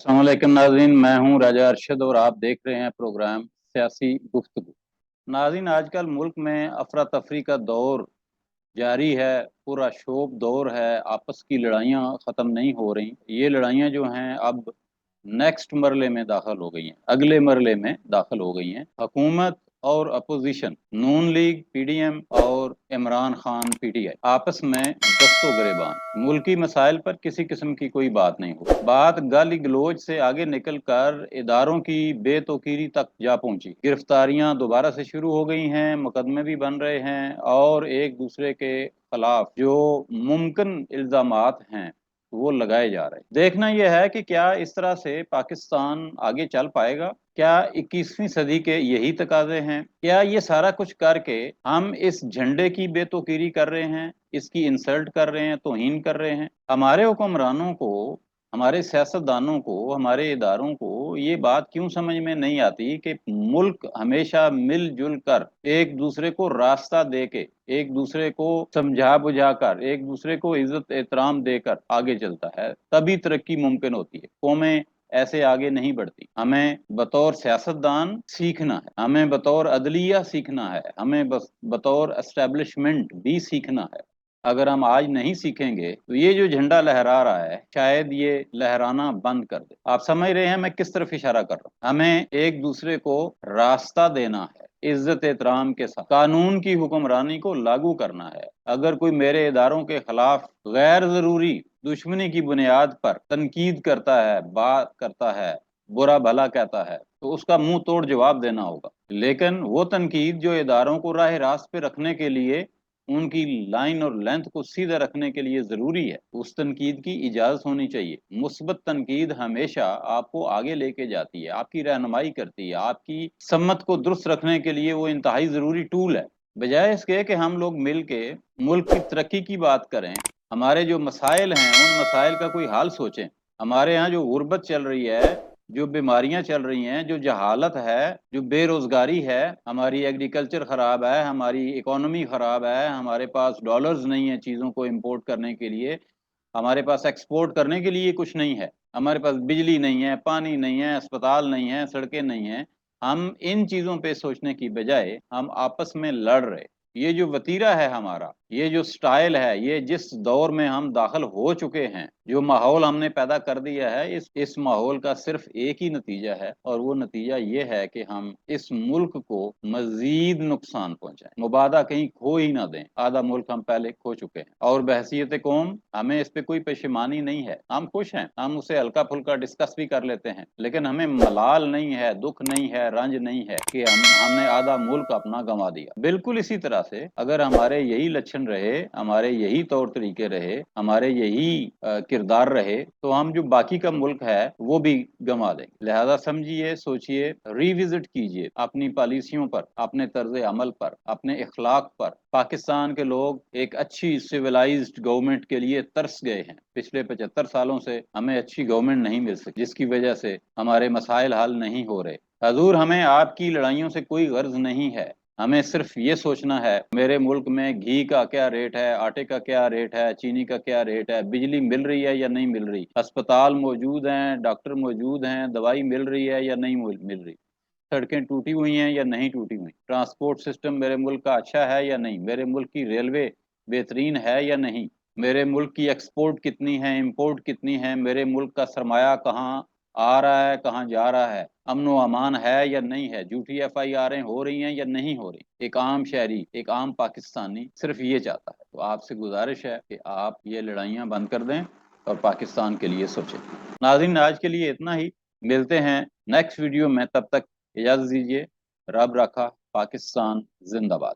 अस्सलामुअलैकुम नाज़रीन, मैं हूं राजा अरशद और आप देख रहे हैं प्रोग्राम सियासी गुफ्तगू। नाज़रीन, आजकल मुल्क में अफरा तफरी का दौर जारी है, पूरा शोब दौर है। आपस की लड़ाइयाँ ख़त्म नहीं हो रही। ये लड़ाइयाँ जो हैं अब नेक्स्ट मरले में दाखिल हो गई हैं, अगले मरले में दाखिल हो गई हैं। हुकूमत और अपोजिशन, नून लीग पीडीएम और इमरान खान पीटीआई आपस में दस्तों गिरेबान। मुल्की मसाइल पर किसी किस्म की कोई बात नहीं हो। बात गाली गलोच से आगे निकल कर इदारों की बेतौकीरी तक जा पहुंची। गिरफ्तारियां दोबारा से शुरू हो गई हैं, मुकदमे भी बन रहे हैं और एक दूसरे के खिलाफ जो मुमकिन इल्जामात हैं वो लगाए जा रहे हैं। देखना यह है कि क्या इस तरह से पाकिस्तान आगे चल पाएगा। क्या 21वीं सदी के यही तकाजे हैं? क्या ये सारा कुछ करके हम इस झंडे की बेतौकीरी कर रहे हैं, इसकी इंसल्ट कर रहे हैं, तौहीन कर रहे हैं? हमारे हुक्मरानों को, हमारे सियासतदानों को, हमारे इदारों को ये बात क्यों समझ में नहीं आती कि मुल्क हमेशा मिलजुल कर, एक दूसरे को रास्ता दे के, एक दूसरे को समझा बुझा कर, एक दूसरे को इज्जत एहतराम देकर आगे चलता है, तभी तरक्की मुमकिन होती है। कौमें ऐसे आगे नहीं बढ़ती। हमें बतौर सियासतदान सीखना है, हमें बतौर अदलिया सीखना है, हमें बस बतौर एस्टेब्लिशमेंट भी सीखना है। अगर हम आज नहीं सीखेंगे तो ये जो झंडा लहरा रहा है शायद ये लहराना बंद कर दे। आप समझ रहे हैं मैं किस तरफ इशारा कर रहा हूँ? हमें एक दूसरे को रास्ता देना है, इज्जत एहतराम के साथ कानून की हुक्मरानी को लागू करना है। अगर कोई मेरे इदारों के खिलाफ गैर जरूरी दुश्मनी की बुनियाद पर तनकीद करता है, बात करता है, बुरा भला कहता है, तो उसका मुंह तोड़ जवाब देना होगा। लेकिन वो तनकीद जो इदारों को राह रास्त पे रखने के लिए, उनकी लाइन और लेंथ को सीधा रखने के लिए जरूरी है, उस तनकीद की इजाजत होनी चाहिए। मुस्बत तनकीद हमेशा आपको आगे लेके जाती है, आपकी रहनुमाई करती है, आपकी सम्मत को दुरुस्त रखने के लिए वो इंतहाई जरूरी टूल है। बजाय इसके कि हम लोग मिल के मुल्क की तरक्की की बात करें, हमारे जो मसाइल हैं उन मसाइल का कोई हाल सोचें। हमारे यहाँ जो गुर्बत चल रही है, जो बीमारियां चल रही हैं, जो जहालत है, जो बेरोजगारी है, हमारी एग्रीकल्चर खराब है, हमारी इकोनॉमी खराब है, हमारे पास डॉलर्स नहीं है चीज़ों को इंपोर्ट करने के लिए, हमारे पास एक्सपोर्ट करने के लिए कुछ नहीं है, हमारे पास बिजली नहीं है, पानी नहीं है, अस्पताल नहीं है, सड़कें नहीं हैं। हम इन चीज़ों पे सोचने की बजाय हम आपस में लड़ रहे। ये जो वतीरा है हमारा, ये जो स्टाइल है, ये जिस दौर में हम दाखिल हो चुके हैं, जो माहौल हमने पैदा कर दिया है, इस माहौल का सिर्फ एक ही नतीजा है और वो नतीजा ये है कि हम इस मुल्क को मजीद नुकसान पहुंचाएं, मुबादा कहीं खो ही ना दें। आधा मुल्क हम पहले खो चुके हैं और बहसीयत कौम हमें इस पे कोई परेशानी नहीं है, हम खुश हैं, हम उसे हल्का फुल्का डिस्कस भी कर लेते हैं, लेकिन हमें मलाल नहीं है, दुख नहीं है, रंज नहीं है कि हमने आधा मुल्क अपना गंवा दिया। बिल्कुल इसी तरह से अगर हमारे यही लक्षण रहे, हमारे यही तौर तरीके रहे, हमारे यही किरदार रहे, तो हम जो बाकी का मुल्क है वो भी गंवा देंगे। लिहाजा समझिए, सोचिए, रिविजिट कीजिए अपनी पॉलिसियों पर, अपने तर्ज अमल पर, अपने इखलाक पर। पाकिस्तान के लोग एक अच्छी सिविलाइज्ड गवर्नमेंट के लिए तरस गए हैं। पिछले 75 सालों से हमें अच्छी गवर्नमेंट नहीं मिल सकी, जिसकी वजह से हमारे मसाइल हल नहीं हो रहे। हजूर, हमें आपकी लड़ाइयों से कोई गर्ज नहीं है। हमें सिर्फ ये सोचना है मेरे मुल्क में घी का क्या रेट है, आटे का क्या रेट है, चीनी का क्या रेट है, बिजली मिल रही है या नहीं मिल रही, अस्पताल मौजूद हैं, डॉक्टर मौजूद हैं, दवाई मिल रही है या नहीं मिल रही, सड़कें टूटी हुई हैं या नहीं टूटी हुई, ट्रांसपोर्ट सिस्टम मेरे मुल्क का अच्छा है या नहीं, मेरे मुल्क की रेलवे बेहतरीन है या नहीं, मेरे मुल्क की एक्सपोर्ट कितनी है, इंपोर्ट कितनी है, मेरे मुल्क का सरमाया कहाँ आ रहा है, कहाँ जा रहा है, अमन व अमान है या नहीं है, झूठी FIR हो रही हैं या नहीं हो रही। एक आम शहरी, एक आम पाकिस्तानी सिर्फ ये चाहता है। तो आपसे गुजारिश है कि आप ये लड़ाइयाँ बंद कर दें और पाकिस्तान के लिए सोचें। नाज़रीन, आज के लिए इतना ही, मिलते हैं नेक्स्ट वीडियो में, तब तक इजाज़त दीजिए। रब रखा, पाकिस्तान जिंदाबाद।